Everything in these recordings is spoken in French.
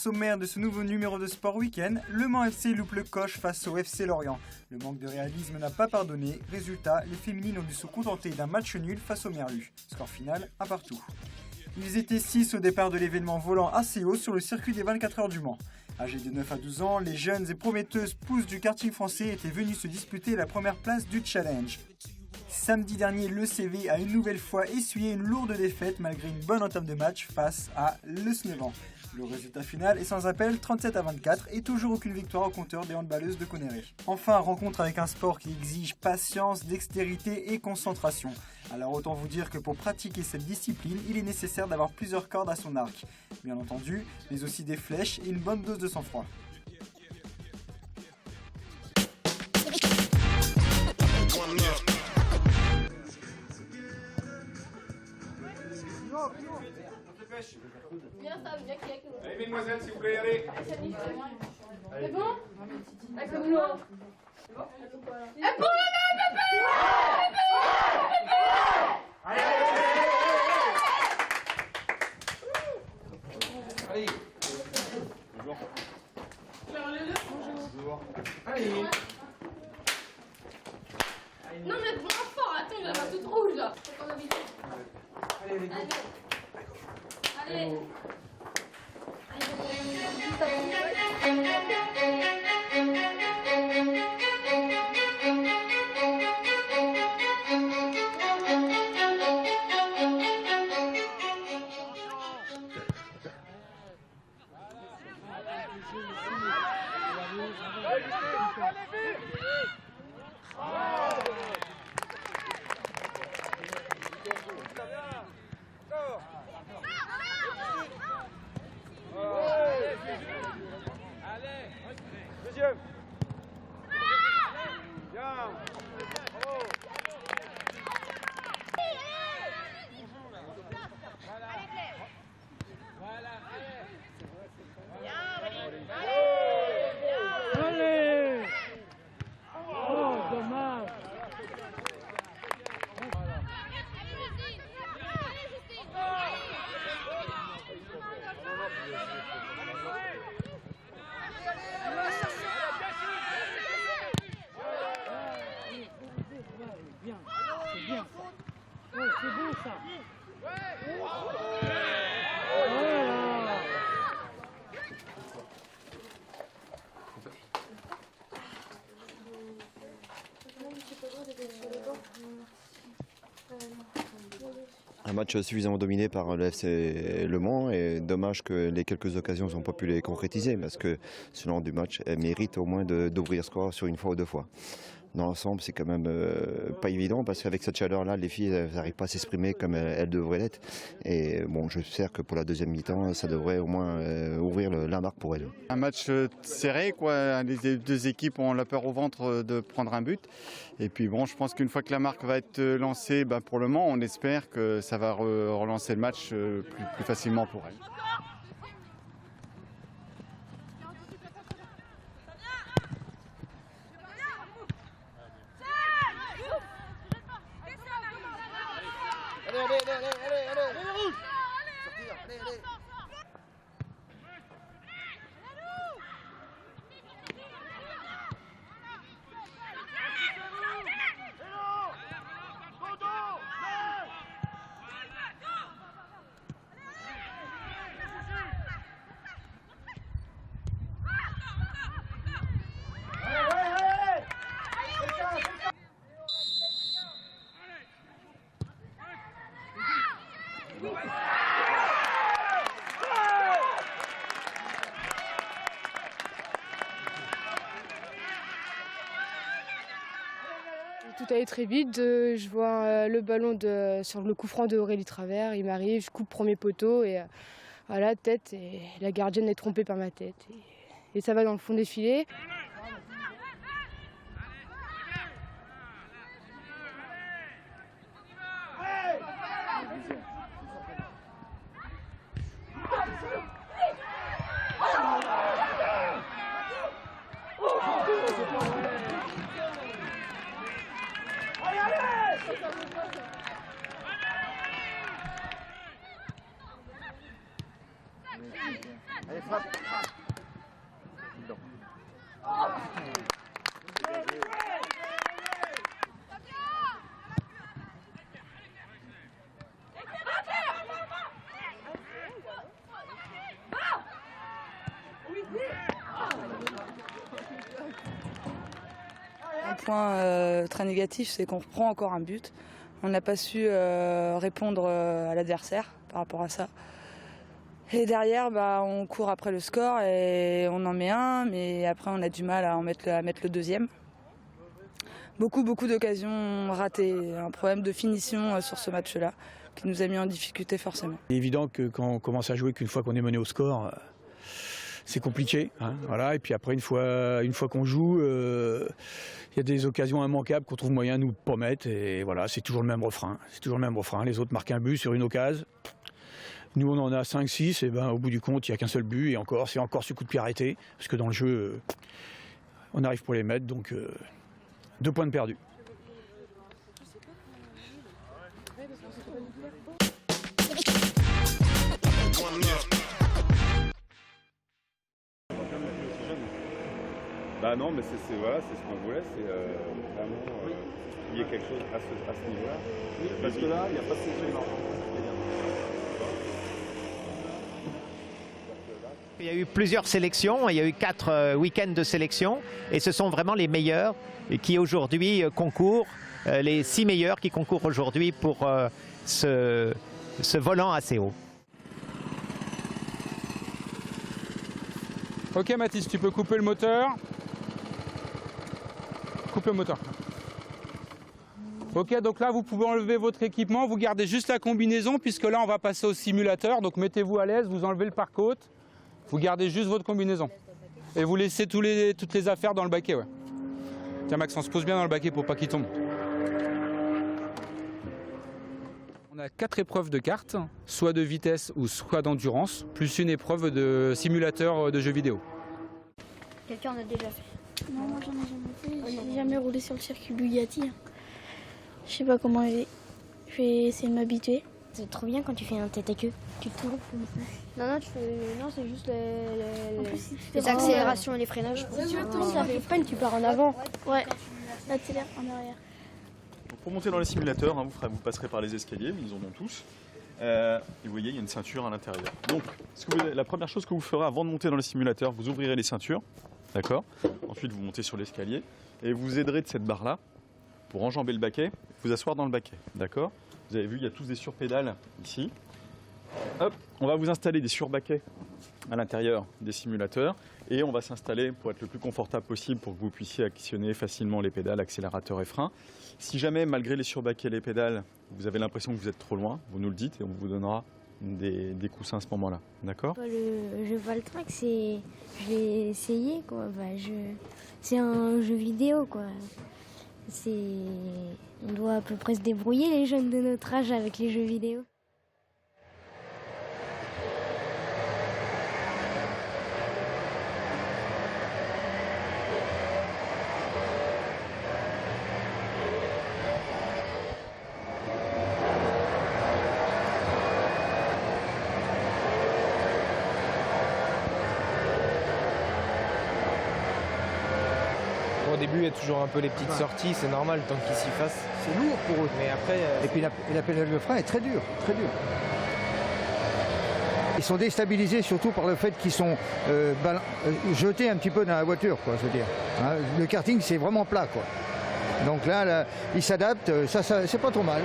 sommaire de ce nouveau numéro de Sport Week-end, Le Mans FC loupe le coche face au FC Lorient. Le manque de réalisme n'a pas pardonné. Résultat, les féminines ont dû se contenter d'un match nul face au Merlu. Score final, 1-1. Ils étaient 6 au départ de l'événement volant assez haut sur le circuit des 24 heures du Mans. Âgés de 9 à 12 ans, les jeunes et prometteuses pousses du karting français étaient venues se disputer la première place du challenge. Samedi dernier, le CV a une nouvelle fois essuyé une lourde défaite malgré une bonne entame de match face à Le Snevant. Le résultat final est sans appel, 37-24 et toujours aucune victoire au compteur des handballeuses de Conneré. Enfin, rencontre avec un sport qui exige patience, dextérité et concentration. Alors autant vous dire que pour pratiquer cette discipline, il est nécessaire d'avoir plusieurs cordes à son arc. Bien entendu, mais aussi des flèches et une bonne dose de sang-froid. Viens, ça, viens avec nous. Allez, mesdemoiselles, si vous voulez y aller. C'est bon? Avec le boulot. C'est bon? Et pour Allez, allez. Bonjour. Bonjour. Allez. Non, mais moins fort, attends, j'ai la main toute rouge là. Allez, allez. Allez. Deuxième. Bien. Bravo. Allez! Oh, dommage! Bien, c'est bien ça. Ouais, c'est bon ça. Voilà. Un match suffisamment dominé par le FC Le Mans et dommage que les quelques occasions n'ont pas pu les concrétiser parce que ce genre du match mérite au moins d'ouvrir score sur une fois ou deux fois. Dans l'ensemble, c'est quand même pas évident parce qu'avec cette chaleur-là, les filles n'arrivent pas à s'exprimer comme elles devraient l'être. Et bon, j'espère que pour la deuxième mi-temps, ça devrait au moins ouvrir la marque pour elles. Un match serré, quoi. Les deux équipes ont la peur au ventre de prendre un but. Et puis bon, je pense qu'une fois que la marque va être lancée, pour le Mans, on espère que ça va relancer le match plus facilement pour elles. Tout allait très vite, je vois le ballon sur le coup franc de Aurélie Travers, il m'arrive, je coupe premier poteau et voilà, tête, et la gardienne est trompée par ma tête. Et ça va dans le fond des filets. Allez, frappe. Un point très négatif, c'est qu'on reprend encore un but. On n'a pas su répondre à l'adversaire par rapport à ça. Et derrière, on court après le score et on en met un, mais après on a du mal à mettre le deuxième. Beaucoup d'occasions ratées, un problème de finition sur ce match-là qui nous a mis en difficulté forcément. C'est évident que quand on commence à jouer qu'une fois qu'on est mené au score, c'est compliqué. Hein, voilà. Et puis après, une fois qu'on joue, il y a des occasions immanquables qu'on trouve moyen de nous pas mettre. Et voilà, c'est toujours le même refrain. Les autres marquent un but sur une occasion. Nous, on en a 5-6, et au bout du compte, il n'y a qu'un seul but, et c'est encore ce coup de pied arrêté, parce que dans le jeu, on arrive pour les mettre, donc 2 points de perdus. Non, mais c'est ce qu'on voulait, c'est vraiment qu'il y ait quelque chose à ce niveau-là. Parce que là, il n'y a pas de sélection. Il y a eu plusieurs sélections, il y a eu 4 week-ends de sélection et ce sont vraiment les meilleurs qui aujourd'hui concourent, les 6 meilleurs qui concourent aujourd'hui pour ce volant assez haut. Ok Mathis, tu peux couper le moteur. Coupe le moteur. Ok, donc là vous pouvez enlever votre équipement, vous gardez juste la combinaison puisque là on va passer au simulateur, donc mettez-vous à l'aise, vous enlevez le pare-côte. Vous gardez juste votre combinaison. Et vous laissez toutes les affaires dans le baquet. Ouais. Tiens Maxence, pose bien dans le baquet pour pas qu'il tombe. On a 4 épreuves de cartes, soit de vitesse ou soit d'endurance, plus une épreuve de simulateur de jeux vidéo. Quelqu'un en a déjà fait? Non, moi j'en ai jamais fait. J'ai jamais roulé sur le circuit Bugatti. Je sais pas comment y aller. Je vais essayer de m'habituer. C'est trop bien quand tu fais un tête à queue. Tu tournes. Non, c'est juste les accélérations et les freinages. Ça fait peine, tu pars en avant. Ouais, Accélère en arrière. Donc pour monter dans les simulateurs, vous passerez par les escaliers, ils en ont tous. Et vous voyez, il y a une ceinture à l'intérieur. Donc, la première chose que vous ferez avant de monter dans les simulateurs, vous ouvrirez les ceintures. D'accord. Ensuite, vous montez sur l'escalier et vous aiderez de cette barre-là pour enjamber le baquet, vous asseoir dans le baquet. D'accord. Vous avez vu, il y a tous des surpédales ici. Hop, on va vous installer des surbaquets à l'intérieur des simulateurs et on va s'installer pour être le plus confortable possible pour que vous puissiez actionner facilement les pédales, accélérateur et frein. Si jamais, malgré les surbaquets et les pédales, vous avez l'impression que vous êtes trop loin, vous nous le dites et on vous donnera des coussins à ce moment-là. D'accord ? Le jeu Valtrinx, je l'ai essayé, quoi. C'est un jeu vidéo, quoi. On doit à peu près se débrouiller, les jeunes de notre âge, avec les jeux vidéo. Au début, il y a toujours un peu les petites sorties, c'est normal, tant qu'ils s'y fassent. C'est lourd pour eux. Mais après, et puis la pédale de frein est très dure, très dure. Ils sont déstabilisés surtout par le fait qu'ils sont jetés un petit peu dans la voiture, quoi, je veux dire. Hein, le karting, c'est vraiment plat, quoi. Donc là ils s'adaptent, ça c'est pas trop mal.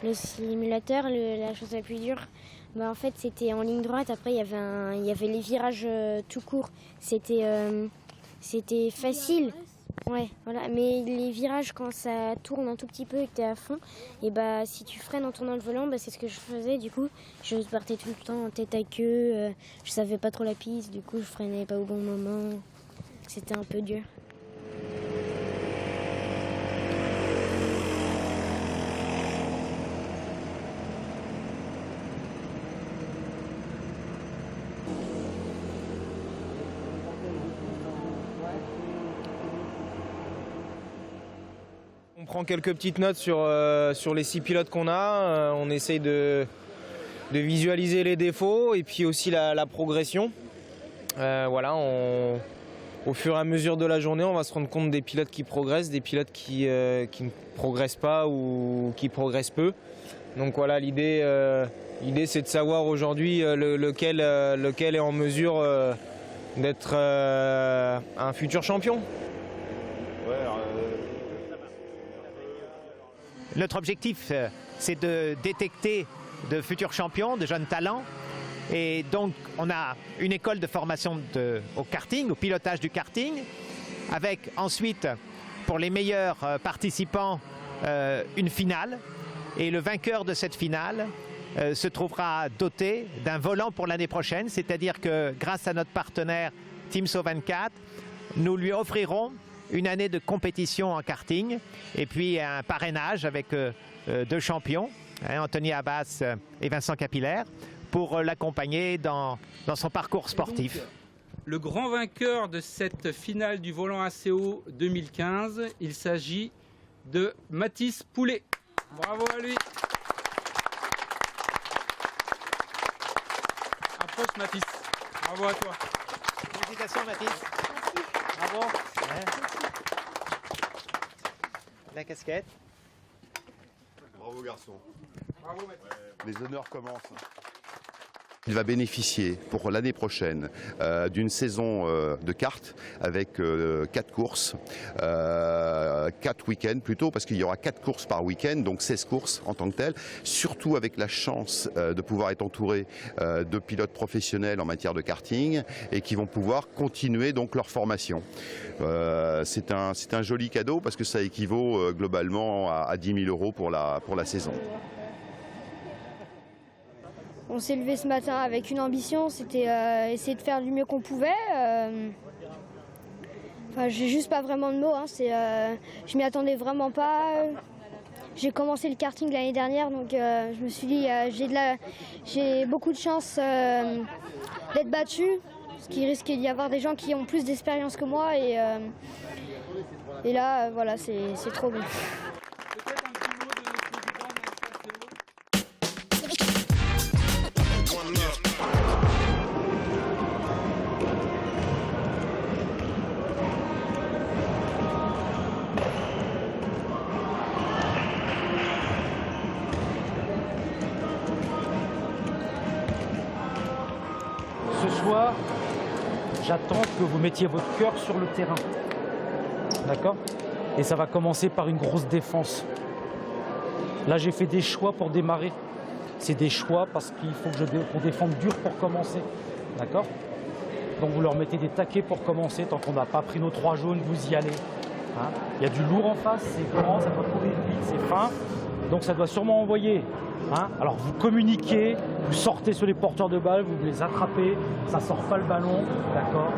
Le simulateur, la chose la plus dure, en fait c'était en ligne droite. Après il y avait les virages tout court. C'était facile. Ouais, voilà. Mais les virages, quand ça tourne un tout petit peu et que tu es à fond, et si tu freines en tournant le volant, c'est ce que je faisais. Du coup, je partais tout le temps en tête à queue. Je savais pas trop la piste, du coup je freinais pas au bon moment. C'était un peu dur. on prend quelques petites notes sur les 6 pilotes qu'on a. On essaye de visualiser les défauts et puis aussi la progression. Voilà, au fur et à mesure de la journée, on va se rendre compte des pilotes qui progressent, des pilotes qui ne progressent pas ou qui progressent peu. Donc voilà, l'idée c'est de savoir aujourd'hui lequel est en mesure d'être un futur champion. Notre objectif, c'est de détecter de futurs champions, de jeunes talents. Et donc, on a une école de formation au karting, au pilotage du karting, avec ensuite, pour les meilleurs participants, une finale. Et le vainqueur de cette finale se trouvera doté d'un volant pour l'année prochaine. C'est-à-dire que grâce à notre partenaire Team SAUV24, nous lui offrirons une année de compétition en karting et puis un parrainage avec deux champions, Anthony Abbas et Vincent Capillaire, pour l'accompagner dans son parcours sportif. Donc, le grand vainqueur de cette finale du volant ACO 2015, il s'agit de Mathis Poulet. Bravo à lui. Approche Mathis. Bravo à toi. Félicitations Mathis. Bravo. La casquette. Bravo garçon. Bravo Mathis. Les honneurs commencent. Il va bénéficier pour l'année prochaine d'une saison de kart avec 4 courses, 4 week-ends plutôt, parce qu'il y aura 4 courses par week-end, donc 16 courses en tant que telles, surtout avec la chance de pouvoir être entouré de pilotes professionnels en matière de karting et qui vont pouvoir continuer donc leur formation. C'est un joli cadeau parce que ça équivaut globalement à 10 000 € pour la saison. On s'est levé ce matin avec une ambition, c'était essayer de faire du mieux qu'on pouvait. Enfin, j'ai juste pas vraiment de mots, hein. Je m'y attendais vraiment pas. J'ai commencé le karting l'année dernière, donc je me suis dit j'ai beaucoup de chance d'être battue, parce qu'il risque d'y avoir des gens qui ont plus d'expérience que moi, et là, voilà, c'est trop bien. Ce soir, j'attends que vous mettiez votre cœur sur le terrain. D'accord? Et ça va commencer par une grosse défense. Là, j'ai fait des choix pour démarrer. C'est des choix parce qu'il faut qu'on défende dur pour commencer. D'accord? Donc vous leur mettez des taquets pour commencer. Tant qu'on n'a pas pris nos 3 jaunes, vous y allez. Hein? Il y a du lourd en face, c'est grand, ça doit courir vite, c'est fin. Donc ça doit sûrement envoyer. Hein? Alors vous communiquez, vous sortez sur les porteurs de balles, vous les attrapez, ça sort pas le ballon, d'accord?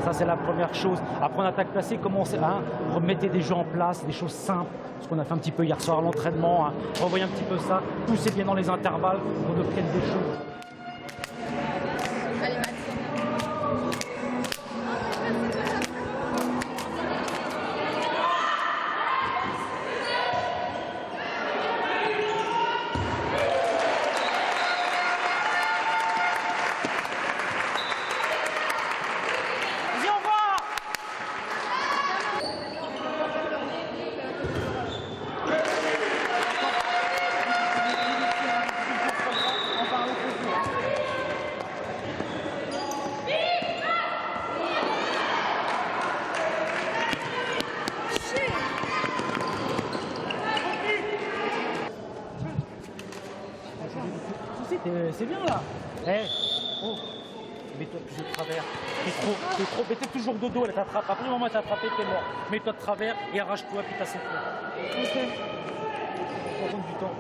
Ça c'est la première chose. Après en attaque placée, commencez à remettre des jeux en place, des choses simples, ce qu'on a fait un petit peu hier soir à l'entraînement, hein. Revoyez un petit peu ça, poussez bien dans les intervalles, on obtienne des choses. C'est bien là. Oh, mets-toi plus de travers. T'es trop, mais t'es toujours de dos, elle t'attrape. Après le moment où elle t'attrape, t'es mort. Mets-toi de travers et arrache-toi, puis t'as 7 points. Ok. On va prendre du temps.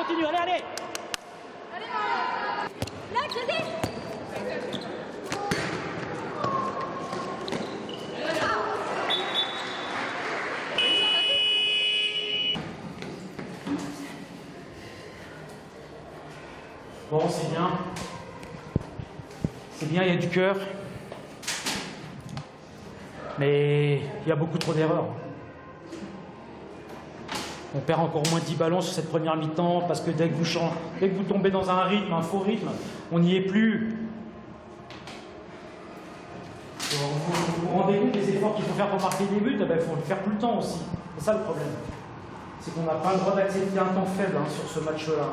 continue, allez, allez. Bon, c'est bien. C'est bien, il y a du cœur. Mais il y a beaucoup trop d'erreurs. On perd encore au moins 10 ballons sur cette première mi-temps parce que dès que vous tombez dans un rythme, un faux rythme, on n'y est plus. Vous vous rendez compte des efforts qu'il faut faire pour marquer des buts? Il faut le faire tout le temps aussi. C'est ça le problème. C'est qu'on n'a pas le droit d'accepter un temps faible sur ce match-là.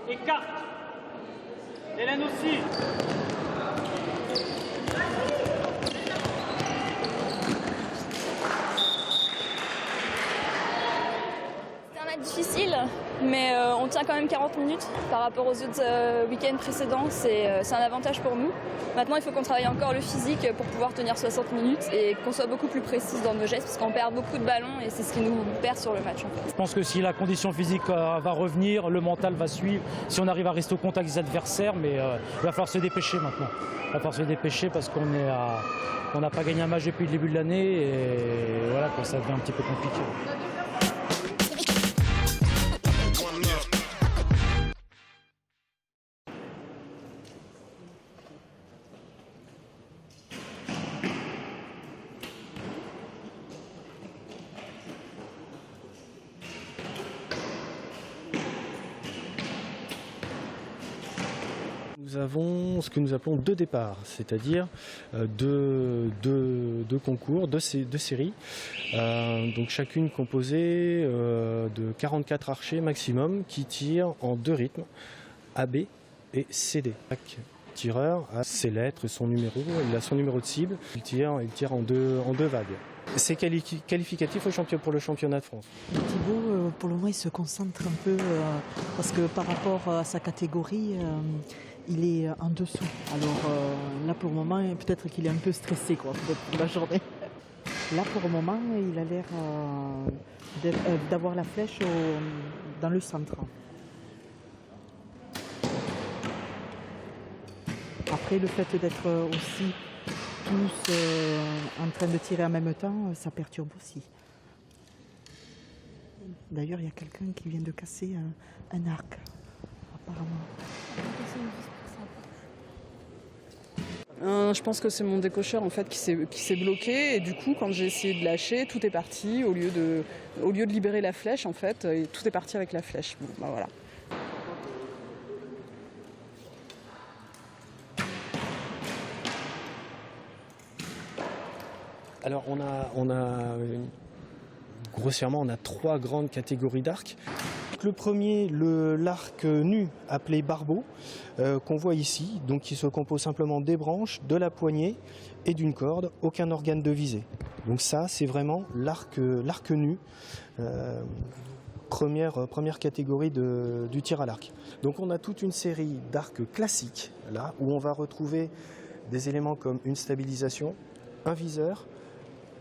Écarte. Hélène aussi. C'est un match difficile, mais on tient quand même 40 minutes par rapport aux autres week-ends précédents. C'est un avantage pour nous. Maintenant, il faut qu'on travaille encore le physique pour pouvoir tenir 60 minutes et qu'on soit beaucoup plus précise dans nos gestes parce qu'on perd beaucoup de ballons et c'est ce qui nous perd sur le match. En fait. Je pense que si la condition physique va revenir, le mental va suivre. Si on arrive à rester au contact des adversaires, mais il va falloir se dépêcher maintenant. Il va falloir se dépêcher parce qu'on n'a pas gagné un match depuis le début de l'année et voilà, ça devient un petit peu compliqué. Nous avons ce que nous appelons 2 départs, c'est-à-dire deux concours, deux séries, donc chacune composée de 44 archers maximum qui tirent en 2 rythmes, AB et CD. Chaque tireur a ses lettres, son numéro, il a son numéro de cible, il tire en deux vagues. C'est qualificatif pour le championnat de France. Thibaut, pour le moment, il se concentre un peu parce que par rapport à sa catégorie, il est en dessous. Alors là, pour le moment, peut-être qu'il est un peu stressé pour la journée. Là, pour le moment, il a l'air d'avoir la flèche dans le centre. Après, le fait d'être aussi tous en train de tirer en même temps, ça perturbe aussi. D'ailleurs, il y a quelqu'un qui vient de casser un arc, apparemment. Je pense que c'est mon décocheur en fait qui s'est bloqué et du coup quand j'ai essayé de lâcher, tout est parti au lieu de libérer la flèche en fait, et tout est parti avec la flèche. Bon, bah voilà. Alors grossièrement, on a 3 grandes catégories d'arcs. Le premier, l'arc nu appelé barbeau, qu'on voit ici, donc qui se compose simplement des branches, de la poignée et d'une corde, aucun organe de visée. Donc ça, c'est vraiment l'arc nu, première catégorie du tir à l'arc. Donc on a toute une série d'arcs classiques, là, où on va retrouver des éléments comme une stabilisation, un viseur,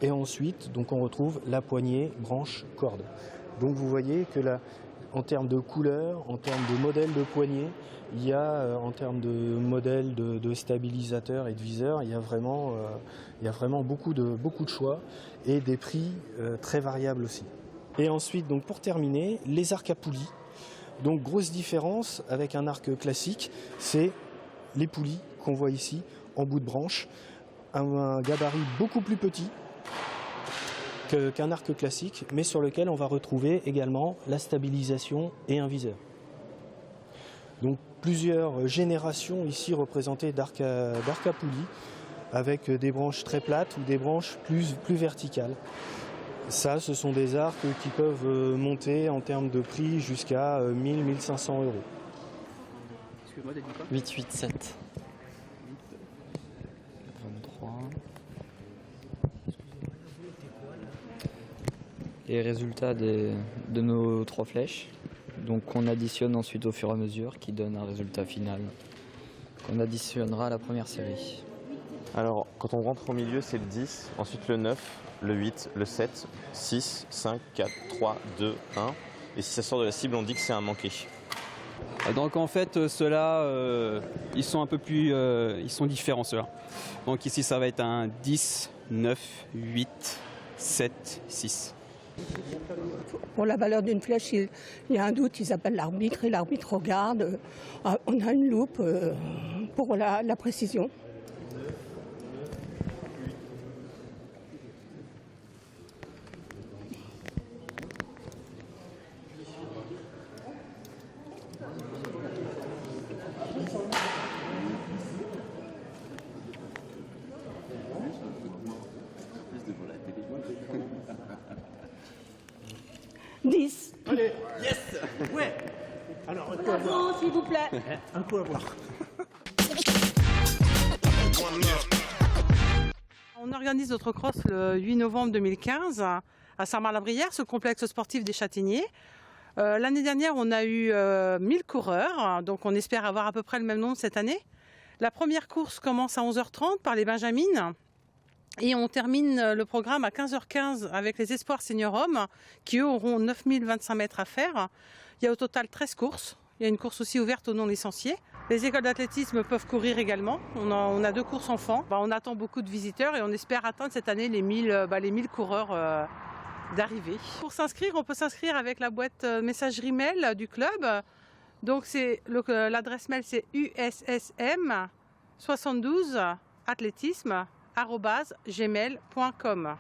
et ensuite, donc on retrouve la poignée, branche, corde. Donc vous voyez que là, en termes de couleur, en termes de modèle de poignée, il y a en termes de modèle de stabilisateur et de viseur, il y a vraiment beaucoup de choix et des prix très variables aussi. Et ensuite, donc pour terminer, les arcs à poulies. Donc grosse différence avec un arc classique, c'est les poulies qu'on voit ici en bout de branche, un gabarit beaucoup plus petit qu'un arc classique, mais sur lequel on va retrouver également la stabilisation et un viseur. Donc plusieurs générations ici représentées d'arc à poulies, avec des branches très plates ou des branches plus verticales. Ça, ce sont des arcs qui peuvent monter en termes de prix jusqu'à 1000-1500 €. Excuse-moi, 8, 8, 7. 23. Les résultats de nos 3 flèches. Donc on additionne ensuite au fur et à mesure qui donne un résultat final qu'on additionnera à la première série. Alors quand on rentre au milieu c'est le 10, ensuite le 9, le 8, le 7, 6, 5, 4, 3, 2, 1. Et si ça sort de la cible on dit que c'est un manqué. Donc en fait ceux-là ils sont un peu plus ils sont différents ceux-là. Donc ici ça va être un 10, 9, 8, 7, 6. Pour la valeur d'une flèche, il y a un doute, ils appellent l'arbitre et l'arbitre regarde. On a une loupe pour la précision. Allez, yes. Ouais. Alors, un coup à voir. S'il vous plaît. Un coup à voir. On organise notre cross le 8 novembre 2015 à Saint-Marc-la-Brière, ce complexe sportif des Châtaigniers. L'année dernière, on a eu 1000 coureurs, donc on espère avoir à peu près le même nombre cette année. La première course commence à 11h30 par les Benjamines. Et on termine le programme à 15h15 avec les Espoirs Senior Hommes qui eux auront 9025 mètres à faire. Il y a au total 13 courses. Il y a une course aussi ouverte aux non-licenciés. Les écoles d'athlétisme peuvent courir également. On a 2 courses enfants. On attend beaucoup de visiteurs et on espère atteindre cette année les 1000 coureurs d'arrivée. Pour s'inscrire, on peut s'inscrire avec la boîte messagerie mail du club. Donc l'adresse mail c'est ussm72athlétisme@gmail.com.